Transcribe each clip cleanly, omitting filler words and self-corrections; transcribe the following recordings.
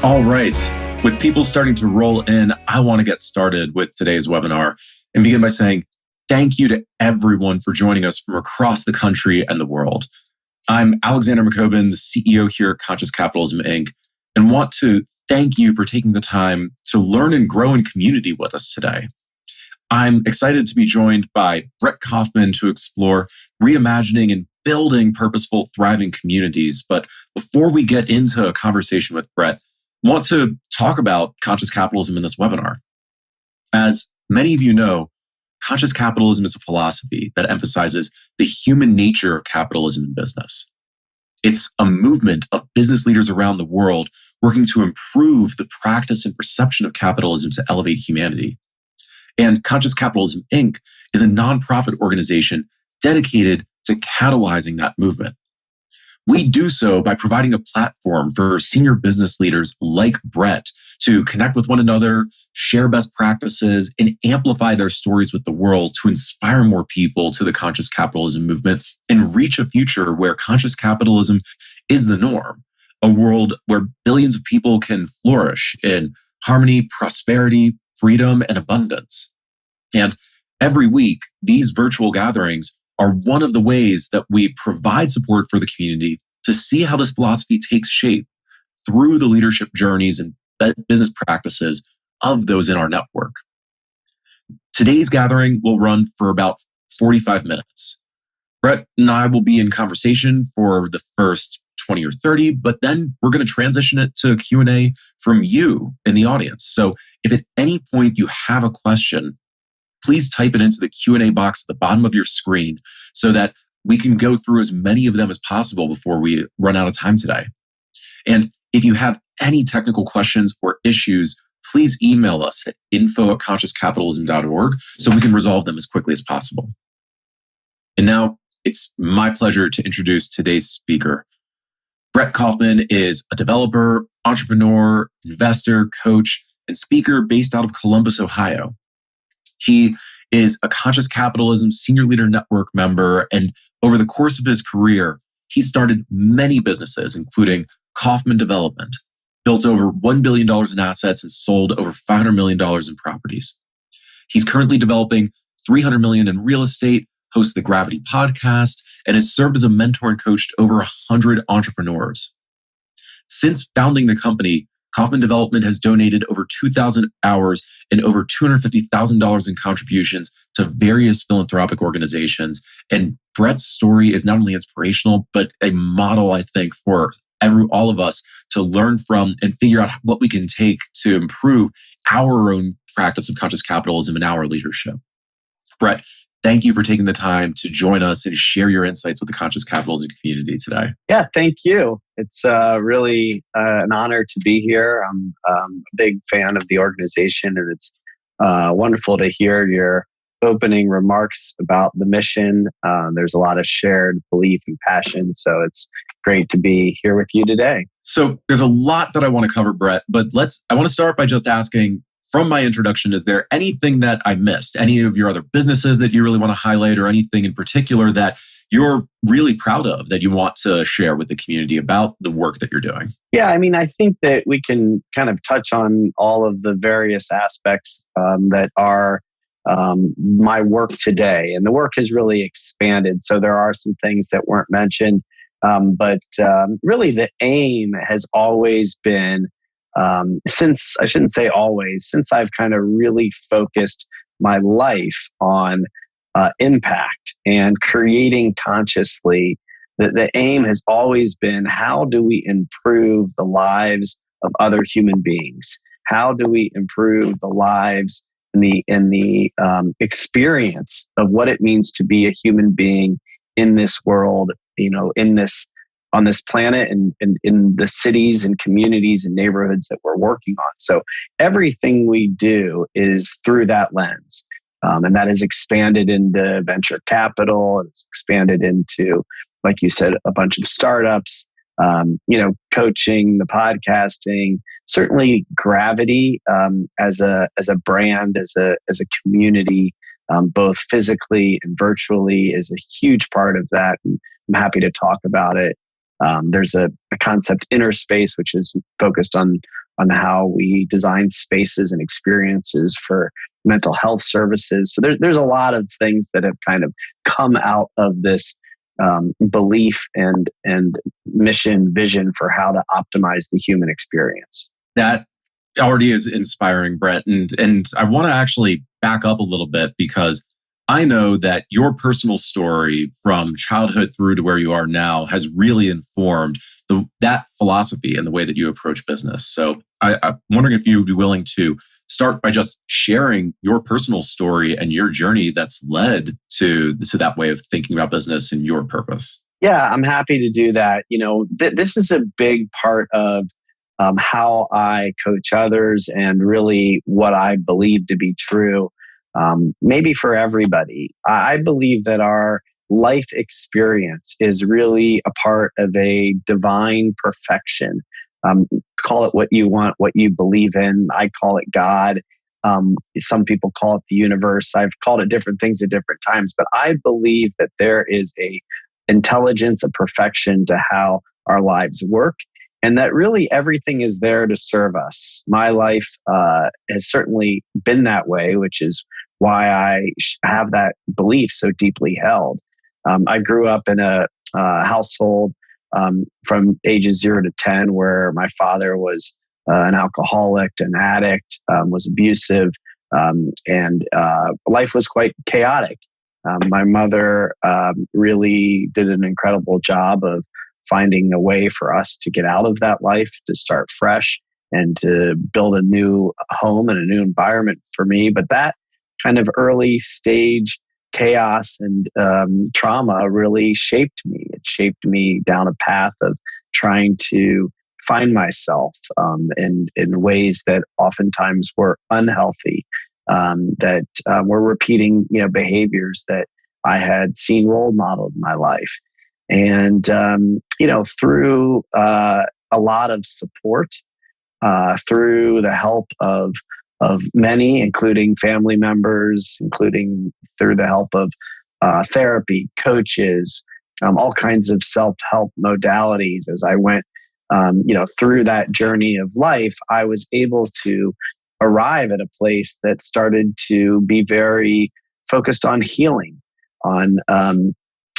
All right. With people starting to roll in, I want to get started with today's webinar and begin by saying thank you to everyone for joining us from across the country and the world. I'm Alexander McCobin, the CEO here at Conscious Capitalism, Inc., and want to thank you for taking the time to learn and grow in community with us today. I'm excited to be joined by Brett Kaufman to explore reimagining and building purposeful, thriving communities. But before we get into a conversation with Brett, I want to talk about conscious capitalism in this webinar. As many of you know, conscious capitalism is a philosophy that emphasizes the human nature of capitalism in business. It's a movement of business leaders around the world working to improve the practice and perception of capitalism to elevate humanity. And Conscious Capitalism, Inc. is a nonprofit organization dedicated to catalyzing that movement. We do so by providing a platform for senior business leaders like Brett to connect with one another, share best practices, and amplify their stories with the world to inspire more people to the conscious capitalism movement and reach a future where conscious capitalism is the norm, a world where billions of people can flourish in harmony, prosperity, freedom, and abundance. And every week, these virtual gatherings are one of the ways that we provide support for the community to see how this philosophy takes shape through the leadership journeys and business practices of those in our network. Today's gathering will run for about 45 minutes. Brett and I will be in conversation for the first 20 or 30, but then we're going to transition it to Q&A from you in the audience. So if at any point you have a question, please type it into the Q&A box at the bottom of your screen so that we can go through as many of them as possible before we run out of time today. And if you have any technical questions or issues, please email us at info@consciouscapitalism.org so we can resolve them as quickly as possible. And now it's my pleasure to introduce today's speaker. Brett Kaufman is a developer, entrepreneur, investor, coach, and speaker based out of Columbus, Ohio. He is a Conscious Capitalism Senior Leader Network member, and over the course of his career, he started many businesses, including Kaufman Development, built over $1 billion in assets and sold over $500 million in properties. He's currently developing $300 million in real estate, hosts the Gravity podcast, and has served as a mentor and coached over 100 entrepreneurs. Since founding the company, Kaufman Development has donated over 2,000 hours and over $250,000 in contributions to various philanthropic organizations. And Brett's story is not only inspirational, but a model, I think, for all of us to learn from and figure out what we can take to improve our own practice of conscious capitalism and our leadership. Brett, thank you for taking the time to join us and share your insights with the conscious capitalism community today. Yeah, thank you. It's really an honor to be here. I'm a big fan of the organization, and it's wonderful to hear your opening remarks about the mission. There's a lot of shared belief and passion, so it's great to be here with you today. So there's a lot that I want to cover, Brett, but I want to start by just asking, from my introduction, is there anything that I missed? Any of your other businesses that you really want to highlight, or anything in particular that you're really proud of that you want to share with the community about the work that you're doing? Yeah, I mean, I think that we can kind of touch on all of the various aspects that are my work today. And the work has really expanded. So there are some things that weren't mentioned. But really the aim has always been, since I've kind of really focused my life on impact and creating consciously, the aim has always been, how do we improve the lives of other human beings? How do we improve the lives and the experience of what it means to be a human being in this world, on this planet, and in the cities and communities and neighborhoods that we're working on. So everything we do is through that lens. And that has expanded into venture capital. It's expanded into, like you said, a bunch of startups, coaching, the podcasting, certainly Gravity as a brand, as a community, both physically and virtually, is a huge part of that. And I'm happy to talk about it. There's a concept, inner space, which is focused on how we design spaces and experiences for mental health services. So there's a lot of things that have kind of come out of this belief and mission vision for how to optimize the human experience. That already is inspiring, Brett. And I want to actually back up a little bit, because I know that your personal story from childhood through to where you are now has really informed that philosophy and the way that you approach business. So I'm wondering if you would be willing to start by just sharing your personal story and your journey that's led to that way of thinking about business and your purpose. Yeah, I'm happy to do that. This is a big part of how I coach others and really what I believe to be true. Maybe for everybody. I believe that our life experience is really a part of a divine perfection. Call it what you want, what you believe in. I call it God. Some people call it the universe. I've called it different things at different times, but I believe that there is a intelligence, a perfection to how our lives work, and that really everything is there to serve us. My life has certainly been that way, which is why I have that belief so deeply held. I grew up in a household from ages 0 to 10 where my father was an alcoholic, an addict, was abusive, and life was quite chaotic. My mother really did an incredible job of finding a way for us to get out of that life, to start fresh, and to build a new home and a new environment for me. But that kind of early stage chaos and trauma really shaped me. It shaped me down a path of trying to find myself in ways that oftentimes were unhealthy, that were repeating behaviors that I had seen role modeled in my life. And through a lot of support, through the help of many, including family members, including through the help of therapy, coaches, all kinds of self-help modalities. As I went, through that journey of life, I was able to arrive at a place that started to be very focused on healing, on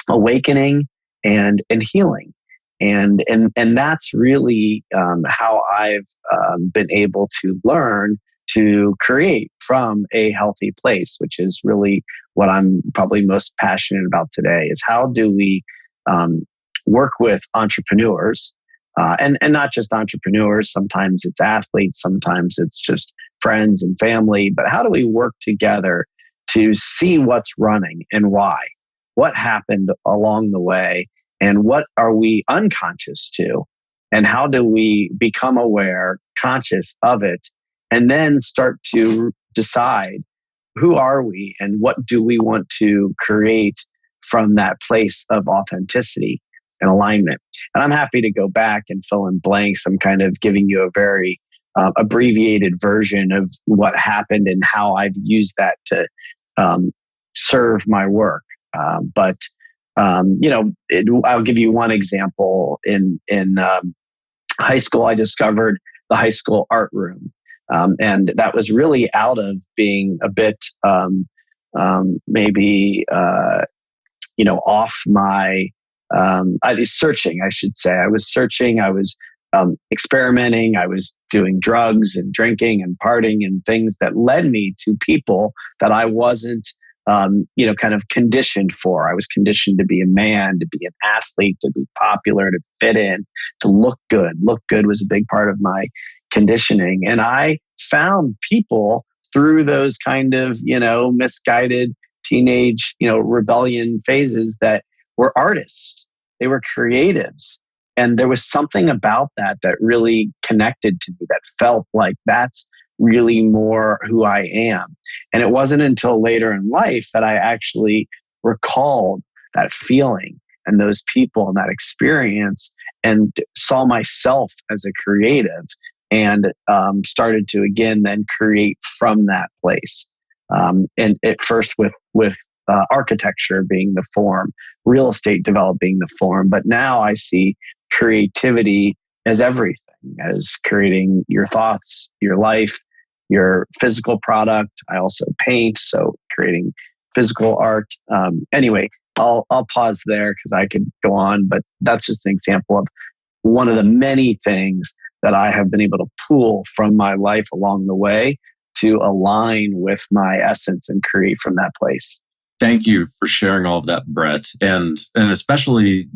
awakening and healing. And that's really how I've been able to learn to create from a healthy place, which is really what I'm probably most passionate about today, is how do we work with entrepreneurs, and not just entrepreneurs. Sometimes it's athletes, sometimes it's just friends and family, but how do we work together to see what's running and why? What happened along the way? And what are we unconscious to? And how do we become aware, conscious of it, and then start to decide who are we and what do we want to create from that place of authenticity and alignment? And I'm happy to go back and fill in blanks. I'm kind of giving you a very abbreviated version of what happened and how I've used that to serve my work. I'll give you one example. In high school, I discovered the high school art room. And that was really out of being a bit off my, I was searching, I should say. I was searching, I was experimenting, I was doing drugs and drinking and partying and things that led me to people that I wasn't kind of conditioned for. I was conditioned to be a man, to be an athlete, to be popular, to fit in, to look good. Look good was a big part of my conditioning. And I found people through those kind of, misguided teenage, rebellion phases that were artists. They were creatives. And there was something about that really connected to me, that felt like that's really more who I am. And it wasn't until later in life that I actually recalled that feeling and those people and that experience, and saw myself as a creative, and started to again then create from that place. And at first with architecture being the form, real estate developing the form, but now I see creativity as everything, as creating your thoughts, your life, your physical product. I also paint, so creating physical art. Anyway, I'll pause there because I could go on, but that's just an example of one of the many things that I have been able to pull from my life along the way to align with my essence and create from that place. Thank you for sharing all of that, Brett, and especially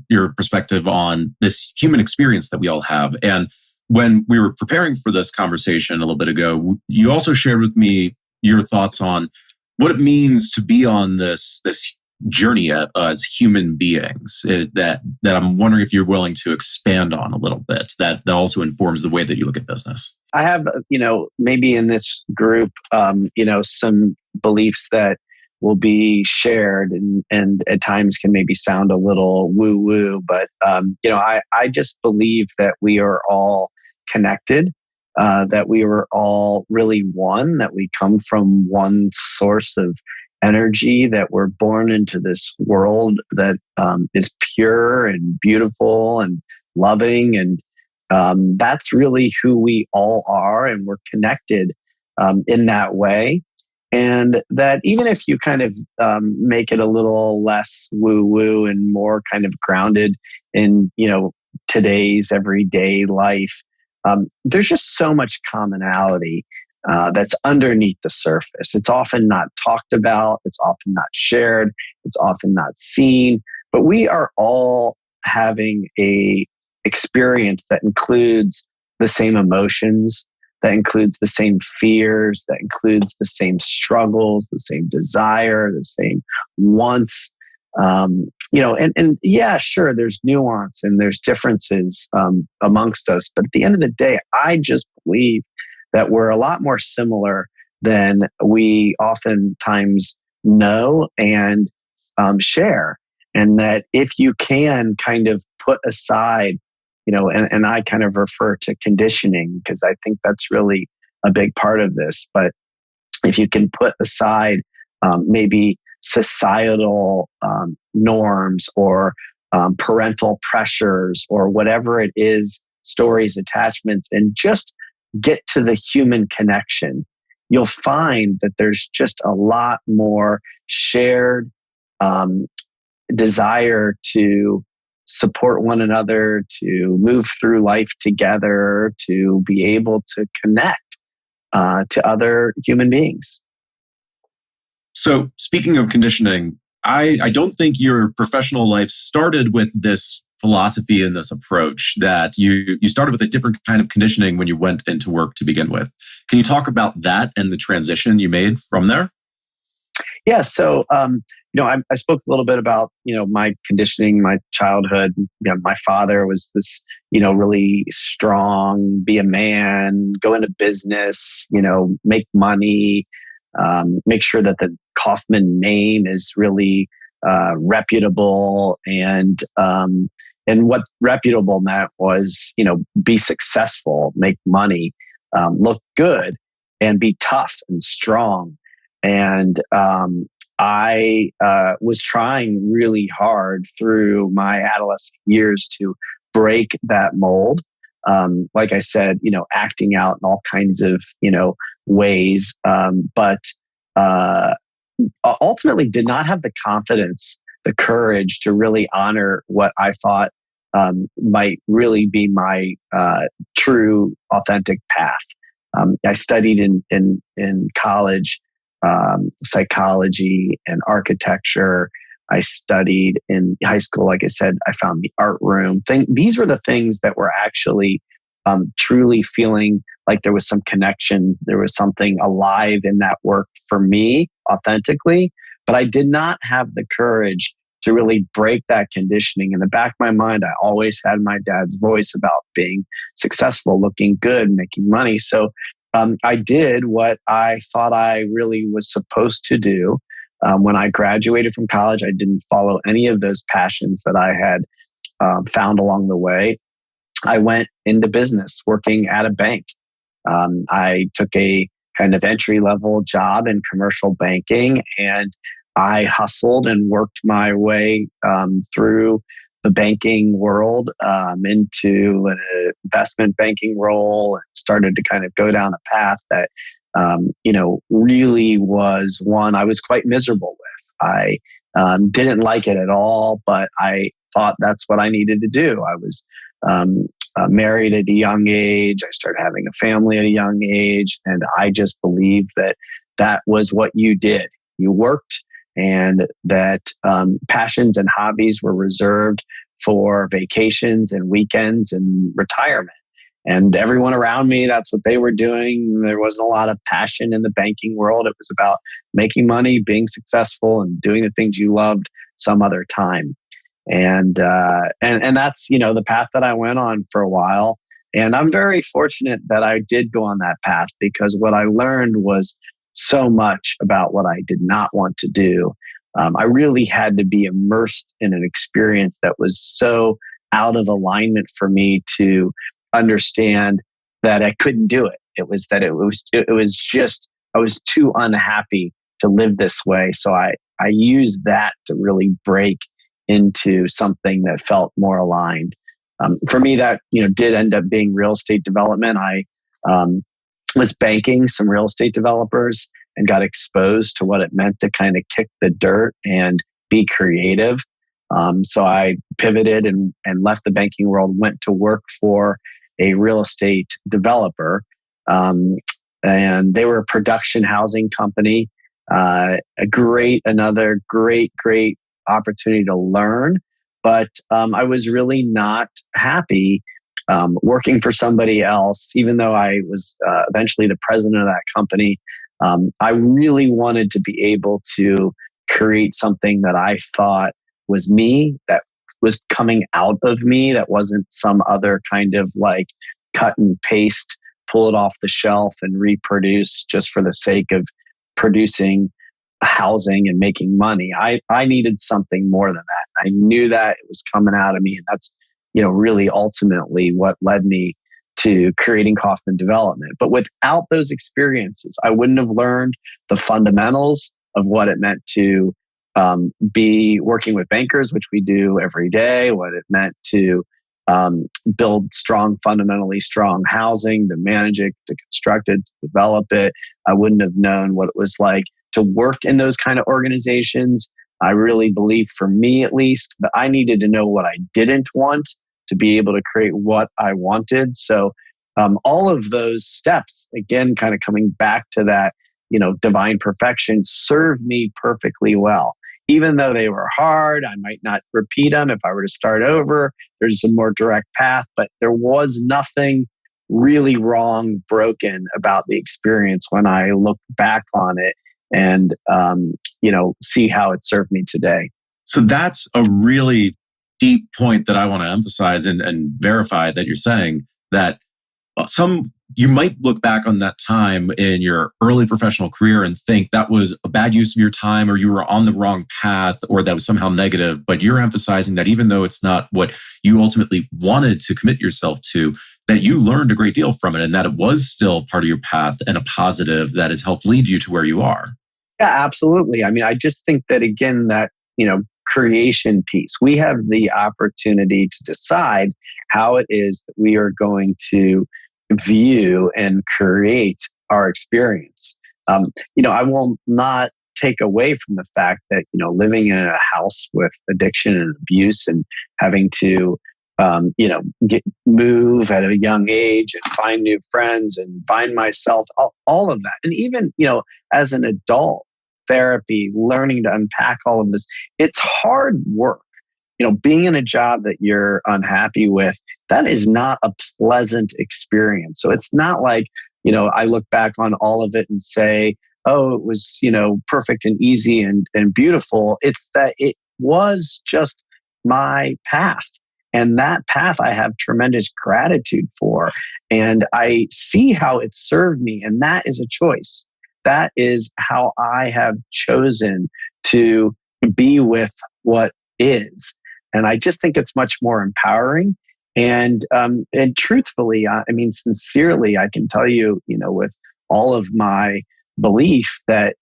your perspective on this human experience that we all have. And when we were preparing for this conversation a little bit ago, you also shared with me your thoughts on what it means to be on this journey as human beings. That I'm wondering if you're willing to expand on a little bit. That also informs the way that you look at business. I have, maybe in this group, some beliefs that will be shared and at times can maybe sound a little woo-woo, but, I just believe that we are all connected, that we are all really one, that we come from one source of energy, that we're born into this world that is pure and beautiful and loving. And that's really who we all are. And we're connected in that way. And that even if you kind of make it a little less woo-woo and more kind of grounded in, today's everyday life, there's just so much commonality that's underneath the surface. It's often not talked about. It's often not shared. It's often not seen. But we are all having a experience that includes the same emotions, that includes the same fears, that includes the same struggles, the same desire, the same wants. And yeah, sure, there's nuance and there's differences amongst us. But at the end of the day, I just believe that we're a lot more similar than we oftentimes know and share. And that if you can kind of put aside, and I kind of refer to conditioning because I think that's really a big part of this. But if you can put aside maybe societal norms or parental pressures or whatever it is, stories, attachments, and just get to the human connection, you'll find that there's just a lot more shared desire to support one another, to move through life together, to be able to connect to other human beings. So speaking of conditioning, I don't think your professional life started with this philosophy and this approach, that you started with a different kind of conditioning when you went into work to begin with. Can you talk about that and the transition you made from there? Yeah. So, I spoke a little bit about, my conditioning, my childhood. My father was this, really strong, be a man, go into business, make money, make sure that the Kaufman name is really reputable. And what reputable meant was, be successful, make money, look good, and be tough and strong. And I was trying really hard through my adolescent years to break that mold. Like I said, acting out in all kinds of, ways, but ultimately did not have the confidence, the courage to really honor what I thought might really be my true, authentic path. I studied in college psychology and architecture. I studied in high school. Like I said, I found the art room. These were the things that were actually truly feeling like there was some connection. There was something alive in that work for me authentically, but I did not have the courage to really break that conditioning. In the back of my mind, I always had my dad's voice about being successful, looking good, making money. So I did what I thought I really was supposed to do. When I graduated from college, I didn't follow any of those passions that I had found along the way. I went into business working at a bank. I took a kind of entry-level job in commercial banking, and I hustled and worked my way through the banking world into an investment banking role, and started to kind of go down a path that, really was one I was quite miserable with. I didn't like it at all, but I thought that's what I needed to do. I was married at a young age. I started having a family at a young age. And I just believed that that was what you did. You worked, and that passions and hobbies were reserved for vacations and weekends and retirement. And everyone around me, that's what they were doing. There wasn't a lot of passion in the banking world. It was about making money, being successful, and doing the things you loved some other time. And that's, the path that I went on for a while. And I'm very fortunate that I did go on that path, because what I learned was so much about what I did not want to do. I really had to be immersed in an experience that was so out of alignment for me to understand that I couldn't do it. It was just, I was too unhappy to live this way. So I used that to really break into something that felt more aligned. For me, that did end up being real estate development. I was banking some real estate developers and got exposed to what it meant to kind of kick the dirt and be creative. So I pivoted and left the banking world, went to work for a real estate developer. And they were a production housing company. Another great opportunity to learn. But I was really not happy working for somebody else, even though I was eventually the president of that company. I really wanted to be able to create something that I thought was me, that was coming out of me, that wasn't some other kind of like cut and paste, pull it off the shelf and reproduce just for the sake of producing housing and making money. I needed something more than that. I knew that it was coming out of me. And that's, really ultimately what led me to creating Kaufman Development. But without those experiences, I wouldn't have learned the fundamentals of what it meant to be working with bankers, which we do every day, what it meant to build fundamentally strong housing, to manage it, to construct it, to develop it. I wouldn't have known what it was like to work in those kind of organizations. I really believe, for me at least, that I needed to know what I didn't want to be able to create what I wanted. So all of those steps, again, kind of coming back to that, divine perfection, served me perfectly well. Even though they were hard, I might not repeat them. If I were to start over, there's a more direct path, but there was nothing really wrong, broken about the experience when I look back on it and, see how it served me today. So that's a really deep point that I want to emphasize and verify that you're saying that you might look back on that time in your early professional career and think that was a bad use of your time, or you were on the wrong path, or that was somehow negative. But you're emphasizing that even though it's not what you ultimately wanted to commit yourself to, that you learned a great deal from it, and that it was still part of your path and a positive that has helped lead you to where you are. Yeah, absolutely. I mean, I just think that, again, that, creation piece, we have the opportunity to decide how it is that we are going to view and create our experience. I will not take away from the fact that, living in a house with addiction and abuse and having to, move at a young age and find new friends and find myself, all of that. And even, as an adult, therapy, learning to unpack all of this, it's hard work. Being in a job that you're unhappy with, that is not a pleasant experience. So it's not like, I look back on all of it and say, oh, it was, perfect and easy and beautiful. It's that it was just my path. And that path I have tremendous gratitude for. And I see how it served me. And that is a choice. That is how I have chosen to be with what is. And I just think it's much more empowering. And truthfully, sincerely, I can tell you, with all of my belief, that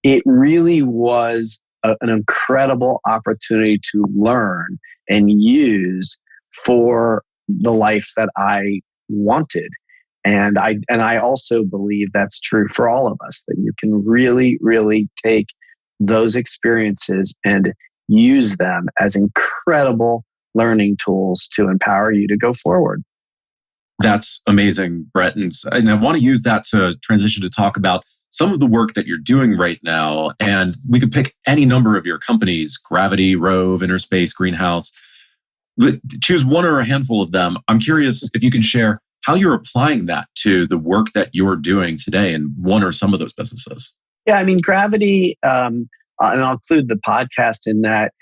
it really was an incredible opportunity to learn and use for the life that I wanted. And I also believe that's true for all of us, that you can really, really take those experiences and use them as incredible learning tools to empower you to go forward. That's amazing, Brett. And I want to use that to transition to talk about some of the work that you're doing right now. And we could pick any number of your companies: Gravity, Rove, Interspace, Greenhouse. Choose one or a handful of them. I'm curious if you can share how you're applying that to the work that you're doing today in one or some of those businesses. Yeah, I mean, Gravity, and I'll include the podcast in that.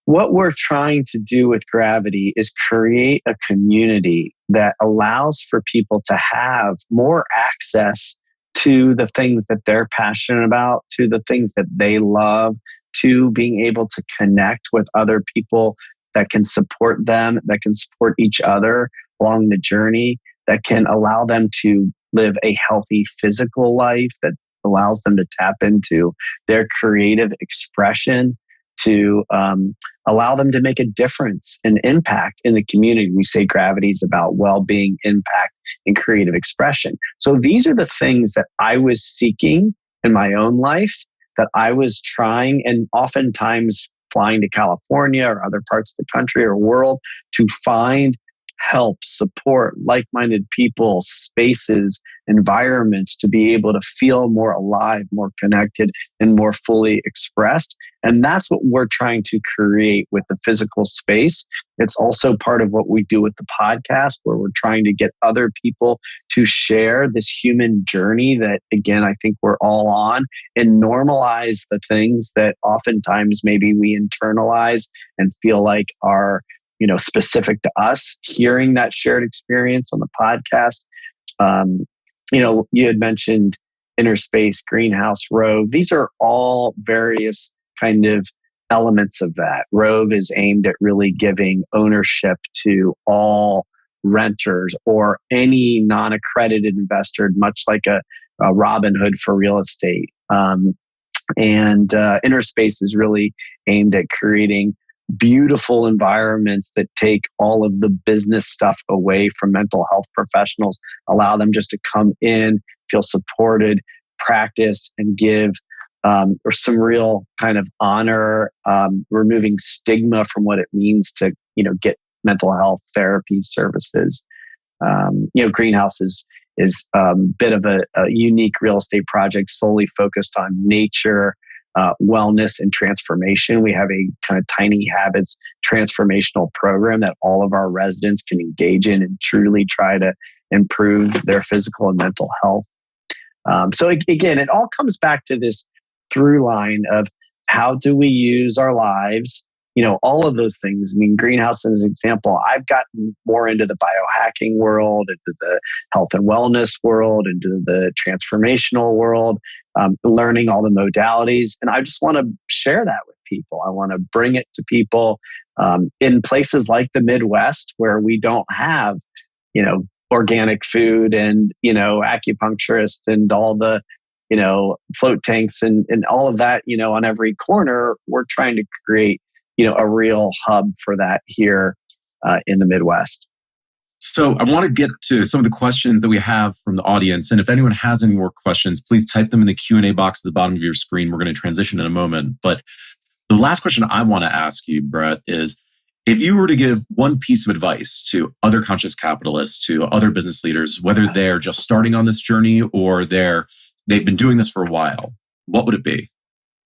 What we're trying to do with Gravity is create a community that allows for people to have more access to the things that they're passionate about, to the things that they love, to being able to connect with other people that can support them, that can support each other along the journey, that can allow them to live a healthy physical life, that allows them to tap into their creative expression, to allow them to make a difference and impact in the community. We say Gravity is about well-being, impact, and creative expression. So these are the things that I was seeking in my own life, that I was trying, and oftentimes flying to California or other parts of the country or world to find help, support, like-minded people, spaces, environments to be able to feel more alive, more connected, and more fully expressed. And that's what we're trying to create with the physical space. It's also part of what we do with the podcast, where we're trying to get other people to share this human journey that, again, I think we're all on, and normalize the things that oftentimes maybe we internalize and feel like are specific to us. Hearing that shared experience on the podcast. You had mentioned Interspace, Greenhouse, Rove. These are all various kind of elements of that. Rove is aimed at really giving ownership to all renters or any non-accredited investor, much like a Robinhood for real estate. And Interspace is really aimed at creating beautiful environments that take all of the business stuff away from mental health professionals, allow them just to come in, feel supported, practice, and give or some real kind of honor, removing stigma from what it means to get mental health therapy services. Greenhouse is a bit of a unique real estate project solely focused on nature, wellness, and transformation. We have a kind of Tiny Habits transformational program that all of our residents can engage in and truly try to improve their physical and mental health. So again, it all comes back to this through line of how do we use our lives, all of those things. I mean, Greenhouse as an example, I've gotten more into the biohacking world, into the health and wellness world, into the transformational world, learning all the modalities. And I just want to share that with people. I want to bring it to people in places like the Midwest where we don't have, organic food and, acupuncturists and all the, float tanks and all of that, on every corner. We're trying to create a real hub for that here in the Midwest. So I want to get to some of the questions that we have from the audience. And if anyone has any more questions, please type them in the Q&A box at the bottom of your screen. We're going to transition in a moment. But the last question I want to ask you, Brett, is if you were to give one piece of advice to other conscious capitalists, to other business leaders, whether they're just starting on this journey or they've been doing this for a while, what would it be?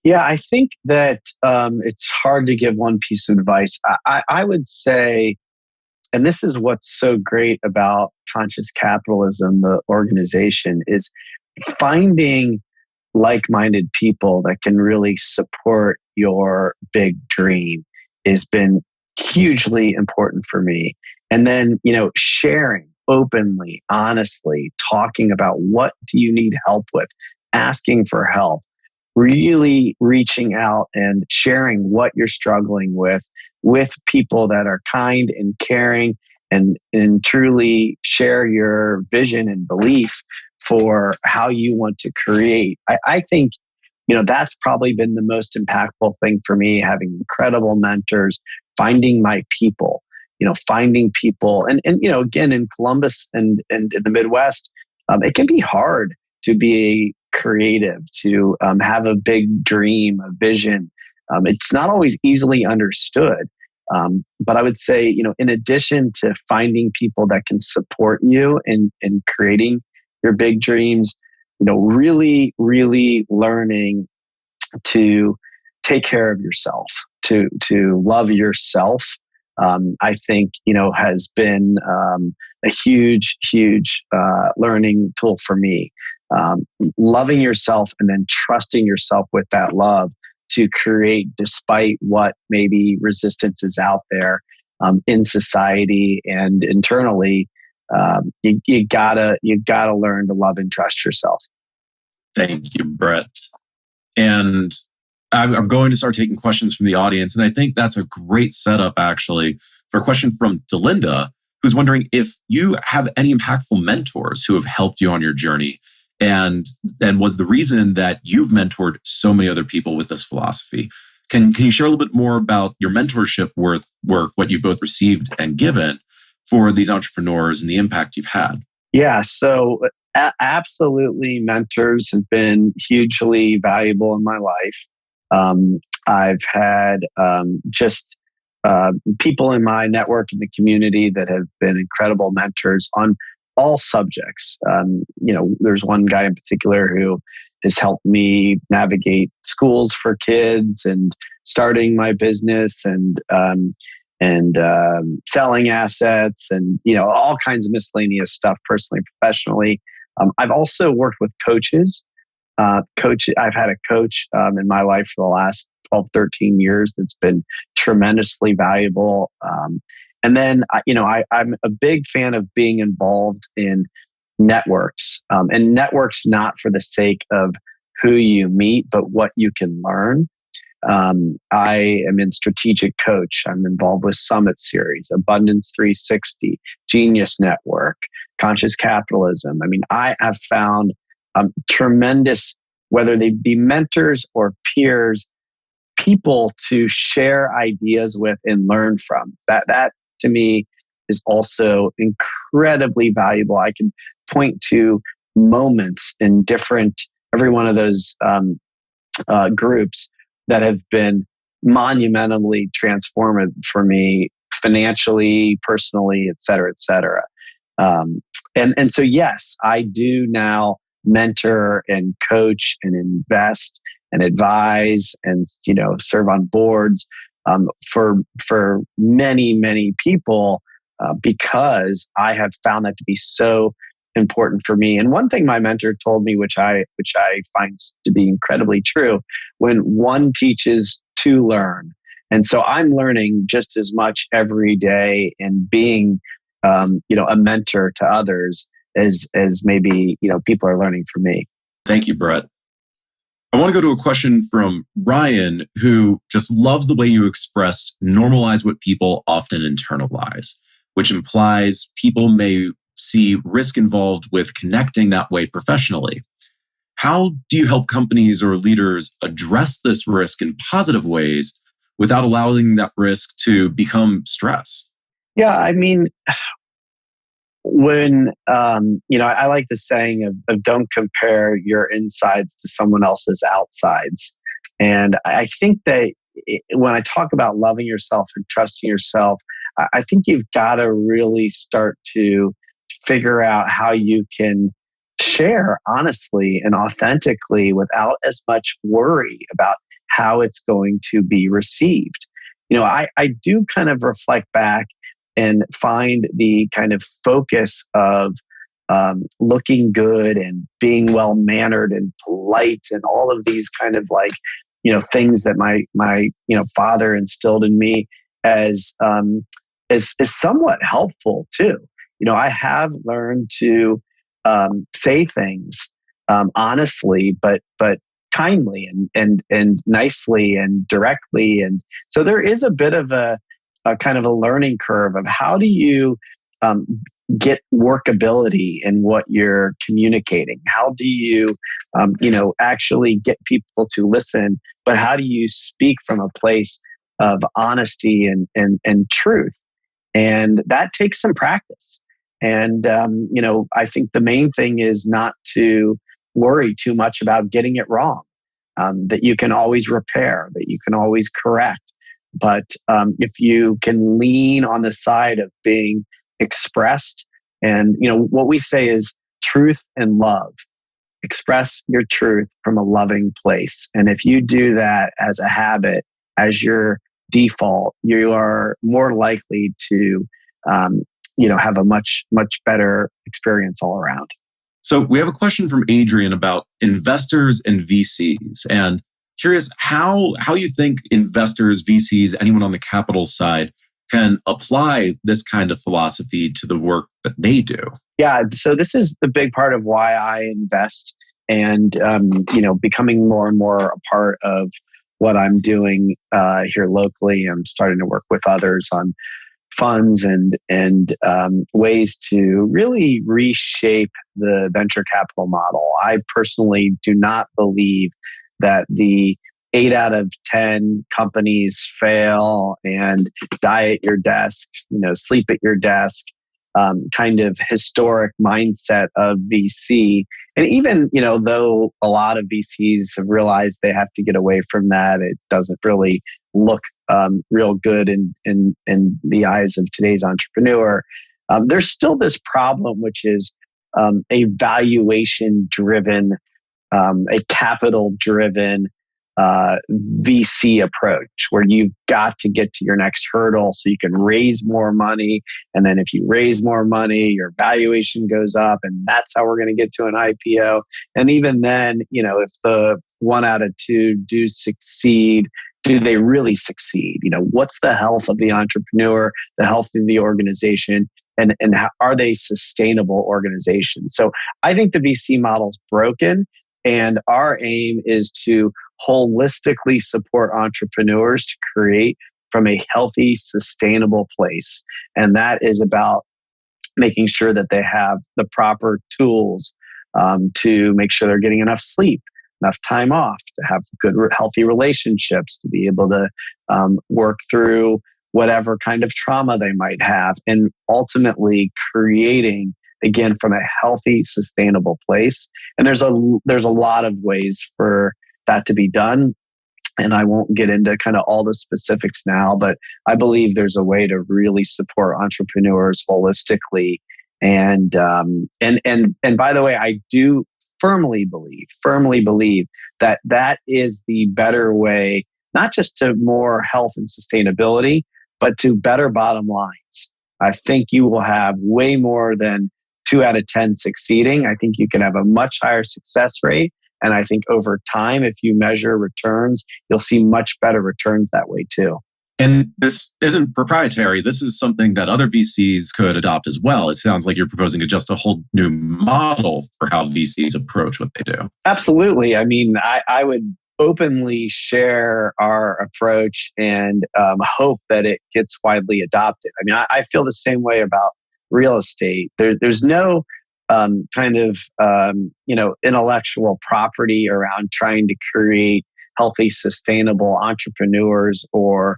Yeah, I think that it's hard to give one piece of advice. I would say, and this is what's so great about Conscious Capitalism, the organization, is finding like-minded people that can really support your big dream has been hugely important for me. And then, sharing openly, honestly, talking about what do you need help with, asking for help, really reaching out and sharing what you're struggling with people that are kind and caring and truly share your vision and belief for how you want to create. I think that's probably been the most impactful thing for me, having incredible mentors, finding my people, finding people. And again, in Columbus and in the Midwest, it can be hard to be creative, to have a big dream, a vision. It's not always easily understood. But I would say, in addition to finding people that can support you in creating your big dreams, really, really learning to take care of yourself, to love yourself. I think, has been a huge, huge learning tool for me. Loving yourself and then trusting yourself with that love to create, despite what maybe resistance is out there in society and internally. You gotta learn to love and trust yourself. Thank you, Brett. And I'm going to start taking questions from the audience. And I think that's a great setup, actually, for a question from Delinda, who's wondering if you have any impactful mentors who have helped you on your journey and was the reason that you've mentored so many other people with this philosophy. Can you share a little bit more about your mentorship work, what you've both received and given for these entrepreneurs and the impact you've had? Yeah, so absolutely, mentors have been hugely valuable in my life. I've had just people in my network in the community that have been incredible mentors on all subjects. There's one guy in particular who has helped me navigate schools for kids and starting my business and selling assets and all kinds of miscellaneous stuff, personally, professionally. I've also worked with coaches. I've had a coach in my life for the last 12, 13 years that's been tremendously valuable. And then, I'm a big fan of being involved in networks, and networks not for the sake of who you meet, but what you can learn. I am in strategic coach. I'm involved with Summit Series, Abundance 360, Genius Network, Conscious Capitalism. I mean, I have found tremendous, whether they be mentors or peers, people to share ideas with and learn from. That to me is also incredibly valuable. I can point to moments in every one of those groups that have been monumentally transformative for me financially, personally, et cetera, et cetera. And so, yes, I do now mentor and coach and invest and advise and, serve on boards for many, many people because I have found that to be so important for me. And one thing my mentor told me, which I find to be incredibly true, when one teaches, two learn. And so I'm learning just as much every day and being, a mentor to others as maybe, people are learning from me. Thank you, Brett. I want to go to a question from Ryan, who just loves the way you expressed normalize what people often internalize, which implies people may see risk involved with connecting that way professionally. How do you help companies or leaders address this risk in positive ways without allowing that risk to become stress? Yeah, I mean, when, I like the saying of don't compare your insides to someone else's outsides. And I think that when I talk about loving yourself and trusting yourself, I think you've got to really start to figure out how you can share honestly and authentically without as much worry about how it's going to be received. I do kind of reflect back and find the kind of focus of looking good and being well-mannered and polite and all of these kind of things that my father instilled in me as somewhat helpful too. I have learned to say things honestly, but kindly and nicely and directly. And so there is a bit of a kind of a learning curve of how do you get workability in what you're communicating? How do you, actually get people to listen? But how do you speak from a place of honesty and truth? And that takes some practice. And, I think the main thing is not to worry too much about getting it wrong, that you can always repair, that you can always correct. But if you can lean on the side of being expressed, and what we say is truth and love. Express your truth from a loving place. And if you do that as a habit, as your default, you are more likely to have a much, much better experience all around. So we have a question from Adrian about investors and VCs, and curious how you think investors, VCs, anyone on the capital side can apply this kind of philosophy to the work that they do. Yeah, so this is the big part of why I invest, and becoming more and more a part of what I'm doing here locally. I'm starting to work with others on funds and ways to really reshape the venture capital model. I personally do not believe that the 8 out of 10 companies fail and die at your desk, sleep at your desk, kind of historic mindset of VC. And even, though a lot of VCs have realized they have to get away from that, it doesn't really look real good in the eyes of today's entrepreneur. There's still this problem, which is a valuation-driven, a capital-driven VC approach, where you've got to get to your next hurdle so you can raise more money. And then if you raise more money, your valuation goes up, and that's how we're going to get to an IPO. And even then, if the 1 out of 2 do succeed, do they really succeed? What's the health of the entrepreneur, the health of the organization, and how, are they sustainable organizations? So I think the VC model's broken, and our aim is to holistically support entrepreneurs to create from a healthy, sustainable place. And that is about making sure that they have the proper tools to make sure they're getting enough sleep, enough time off, to have good, healthy relationships, to be able to work through whatever kind of trauma they might have, and ultimately creating, again, from a healthy, sustainable place. And there's a lot of ways for that to be done. And I won't get into kind of all the specifics now, but I believe there's a way to really support entrepreneurs holistically. And by the way, I do firmly believe that that is the better way, not just to more health and sustainability, but to better bottom lines. I think you will have way more than 2 out of 10 succeeding. I think you can have a much higher success rate. And I think over time, if you measure returns, you'll see much better returns that way too. And this isn't proprietary. This is something that other VCs could adopt as well. It sounds like you're proposing just a whole new model for how VCs approach what they do. Absolutely. I mean, I would openly share our approach and hope that it gets widely adopted. I mean, I feel the same way about real estate. There's no intellectual property around trying to create healthy, sustainable entrepreneurs or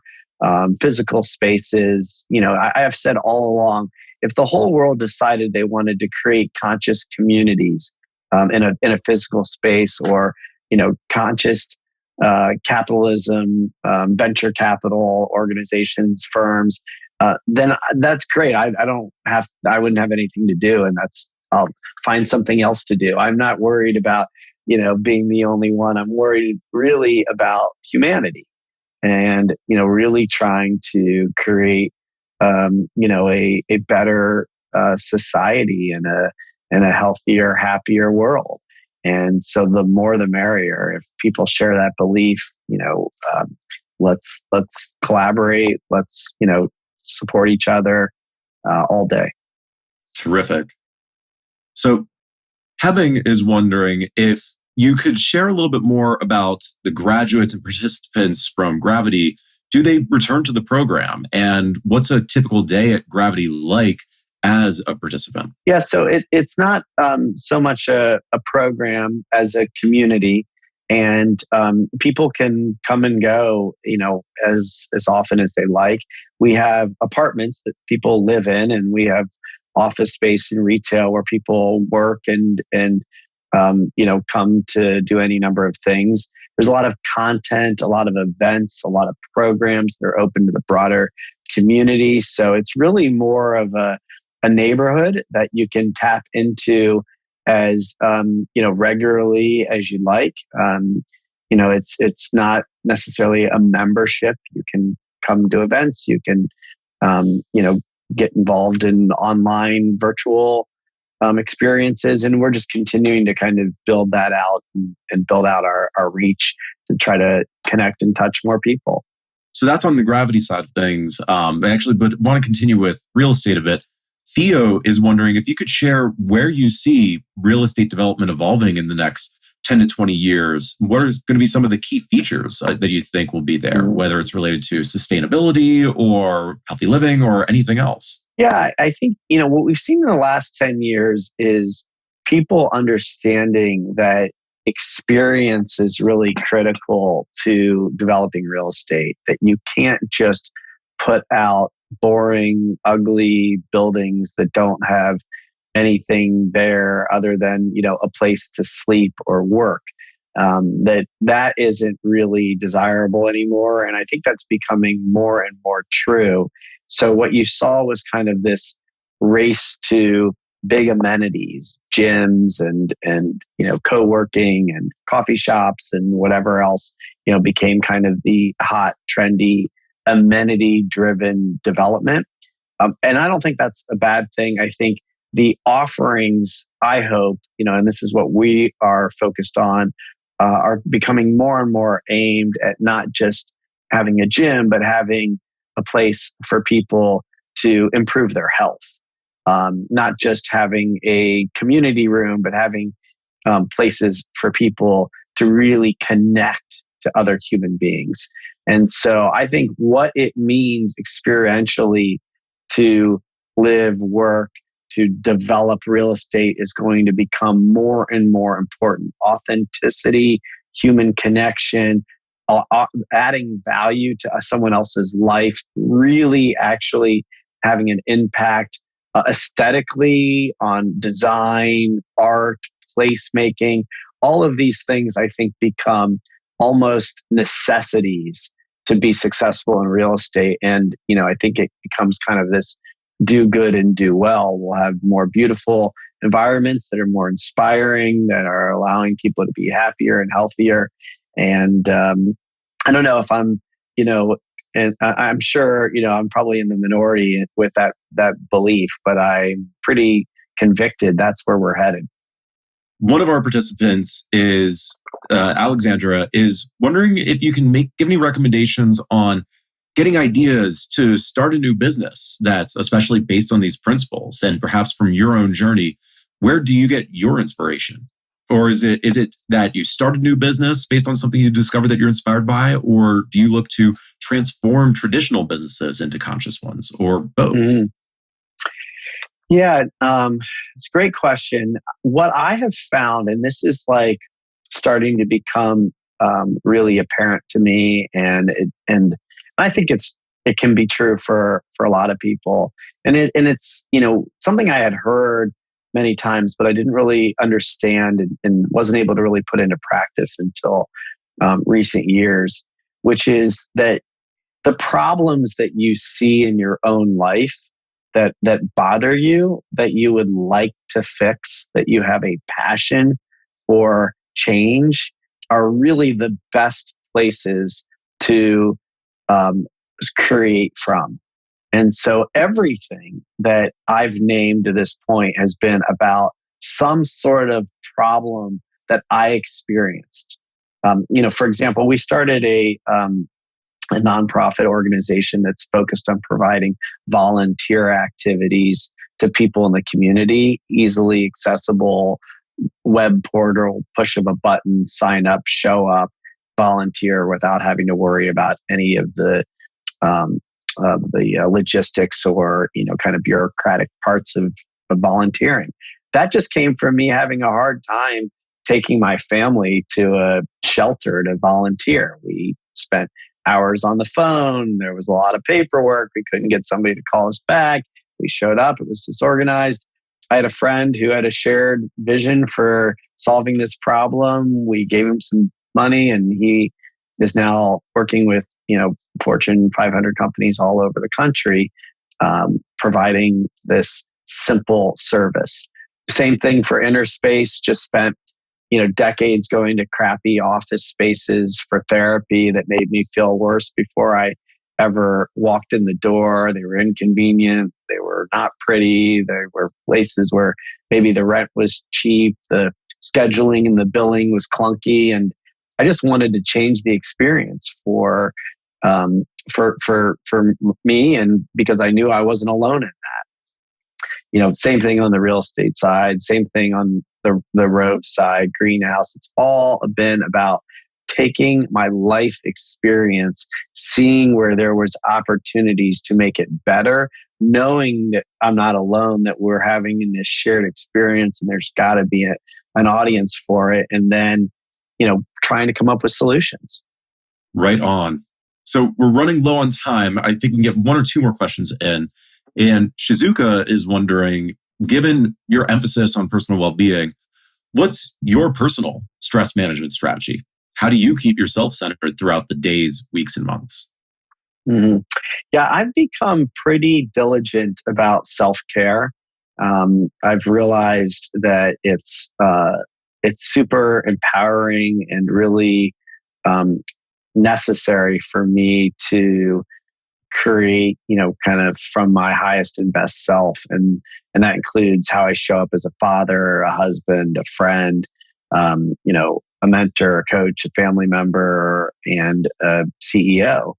physical spaces. I have said all along, if the whole world decided they wanted to create conscious communities in a physical space, or conscious capitalism, venture capital organizations, firms, then that's great. I wouldn't have anything to do, and I'll find something else to do. I'm not worried about, being the only one. I'm worried really about humanity, and, really trying to create, a better society and a healthier, happier world. And so the more the merrier. If people share that belief, let's collaborate. Let's, support each other all day. Terrific. So Hemming is wondering if you could share a little bit more about the graduates and participants from Gravity. Do they return to the program? And what's a typical day at Gravity like? as a participant? Yeah, so it's not so much a program as a community, and people can come and go, as often as they like. We have apartments that people live in, and we have office space and retail where people work and come to do any number of things. There's a lot of content, a lot of events, a lot of programs that are open to the broader community. So it's really more of a neighborhood that you can tap into as regularly as you like. It's not necessarily a membership. You can come to events. You can get involved in online virtual experiences, and we're just continuing to kind of build that out and build out our reach to try to connect and touch more people. So that's on the gravity side of things. But want to continue with real estate a bit. Theo is wondering if you could share where you see real estate development evolving in the next 10 to 20 years. What are going to be some of the key features that you think will be there, whether it's related to sustainability or healthy living or anything else? Yeah, I think, what we've seen in the last 10 years is people understanding that experience is really critical to developing real estate, that you can't just put out boring, ugly buildings that don't have anything there other than, a place to sleep or work. That isn't really desirable anymore. And I think that's becoming more and more true. So what you saw was kind of this race to big amenities, gyms and co-working and coffee shops and whatever else, became kind of the hot, trendy, amenity-driven development. And I don't think that's a bad thing. I think the offerings, I hope, and this is what we are focused on, are becoming more and more aimed at not just having a gym, but having a place for people to improve their health. Not just having a community room, but having places for people to really connect to other human beings. And so I think what it means experientially to live, work, to develop real estate is going to become more and more important. Authenticity, human connection, adding value to someone else's life, really actually having an impact aesthetically on design, art, placemaking. All of these things, I think, become almost necessities to be successful in real estate. And, I think it becomes kind of this do good and do well. We'll have more beautiful environments that are more inspiring, that are allowing people to be happier and healthier. And I don't know if I'm, and I'm sure, I'm probably in the minority with that belief, but I'm pretty convicted that's where we're headed. One of our participants is Alexandra is wondering if you can give any recommendations on getting ideas to start a new business that's especially based on these principles, and perhaps from your own journey, where do you get your inspiration? Or is it that you start a new business based on something you discovered that you're inspired by? Or do you look to transform traditional businesses into conscious ones, or both? Mm-hmm. Yeah, it's a great question. What I have found, and this is like starting to become really apparent to me, and I think it can be true for a lot of people, and it's something I had heard many times, but I didn't really understand and wasn't able to really put into practice until recent years, which is that the problems that you see in your own life that bother you, that you would like to fix, that you have a passion for change, are really the best places to create from. And so everything that I've named to this point has been about some sort of problem that I experienced. For example, we started a nonprofit organization that's focused on providing volunteer activities to people in the community, easily accessible web portal, push of a button, sign up, show up, volunteer without having to worry about any of the the logistics or kind of bureaucratic parts of volunteering. That just came from me having a hard time taking my family to a shelter to volunteer. We spent hours on the phone. There was a lot of paperwork. We couldn't get somebody to call us back. We showed up. It was disorganized. I had a friend who had a shared vision for solving this problem. We gave him some money, and he is now working with Fortune 500 companies all over the country, providing this simple service. Same thing for inner space. Just spent decades going to crappy office spaces for therapy that made me feel worse before I ever walked in the door. They were inconvenient. They were not pretty. They were places where maybe the rent was cheap, the scheduling and the billing was clunky, and I just wanted to change the experience for me, and because I knew I wasn't alone in that. Same thing on the real estate side, same thing on the road side, greenhouse. It's all been about taking my life experience, seeing where there was opportunities to make it better, knowing that I'm not alone, that we're having in this shared experience and there's got to be an audience for it. And then, trying to come up with solutions. Right on. So we're running low on time. I think we can get one or two more questions in. And Shizuka is wondering, given your emphasis on personal well-being, what's your personal stress management strategy? How do you keep yourself centered throughout the days, weeks, and months? Mm-hmm. Yeah, I've become pretty diligent about self-care. I've realized that it's super empowering and really necessary for me to create, kind of from my highest and best self. And that includes how I show up as a father, a husband, a friend, a mentor, a coach, a family member, and a CEO.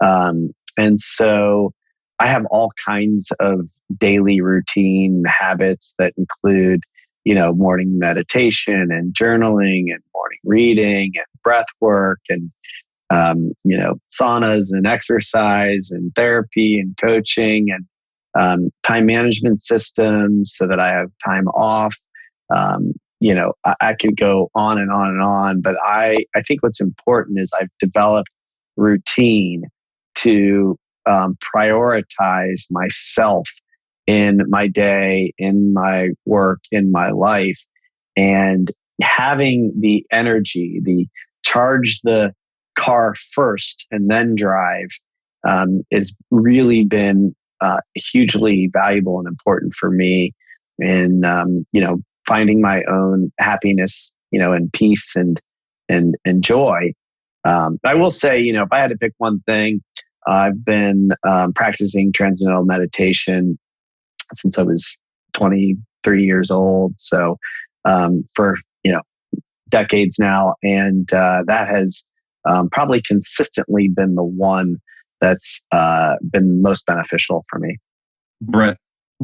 And so I have all kinds of daily routine habits that include, morning meditation and journaling and morning reading and breath work and saunas and exercise and therapy and coaching and time management systems so that I have time off. I could go on and on and on, but I think what's important is I've developed routine to prioritize myself in my day, in my work, in my life, and having the energy, the charge the car first and then drive has really been hugely valuable and important for me in finding my own happiness, and peace and joy. I will say, if I had to pick one thing, I've been practicing transcendental meditation since I was 23 years old. So for decades now, and that has probably consistently been the one that's been most beneficial for me. Brett,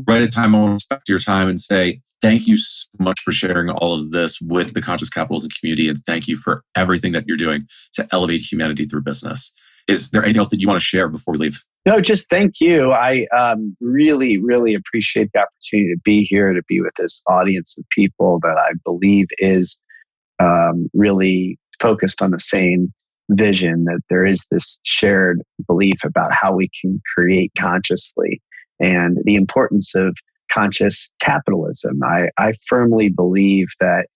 right at time, I want to respect your time and say thank you so much for sharing all of this with the Conscious Capitalism community, and thank you for everything that you're doing to elevate humanity through business. Is there anything else that you want to share before we leave? No, just thank you. I really, really appreciate the opportunity to be here, to be with this audience of people that I believe is really focused on the same vision, that there is this shared belief about how we can create consciously and the importance of conscious capitalism. I firmly believe that,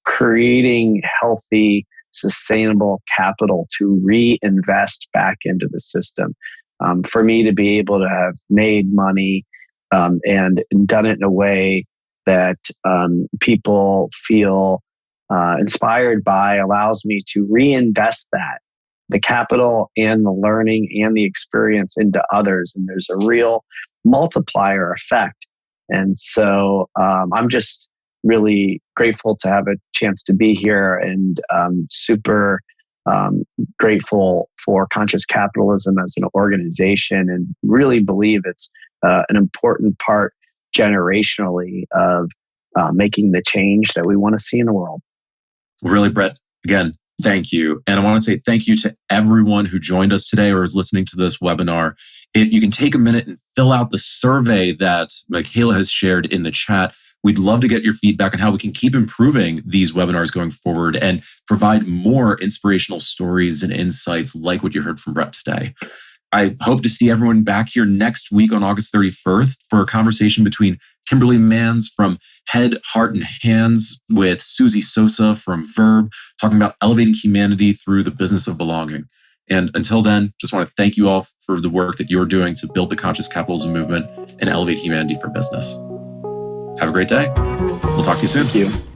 creating healthy, sustainable capital to reinvest back into the system. For me to be able to have made money and done it in a way that people feel inspired by allows me to reinvest the capital and the learning and the experience into others. And there's a real multiplier effect. And so I'm just really grateful to have a chance to be here, and super grateful for Conscious Capitalism as an organization, and really believe it's an important part generationally of making the change that we want to see in the world. Really, Brett, again, Thank you. And I want to say thank you to everyone who joined us today or is listening to this webinar. If you can take a minute and fill out the survey that Michaela has shared in the chat, we'd love to get your feedback on how we can keep improving these webinars going forward and provide more inspirational stories and insights like what you heard from Brett today. I hope to see everyone back here next week on August 31st for a conversation between Kimberly Manns from Head, Heart, and Hands with Susie Sosa from Verb, talking about elevating humanity through the business of belonging. And until then, just want to thank you all for the work that you're doing to build the conscious capitalism movement and elevate humanity for business. Have a great day. We'll talk to you soon. Thank you.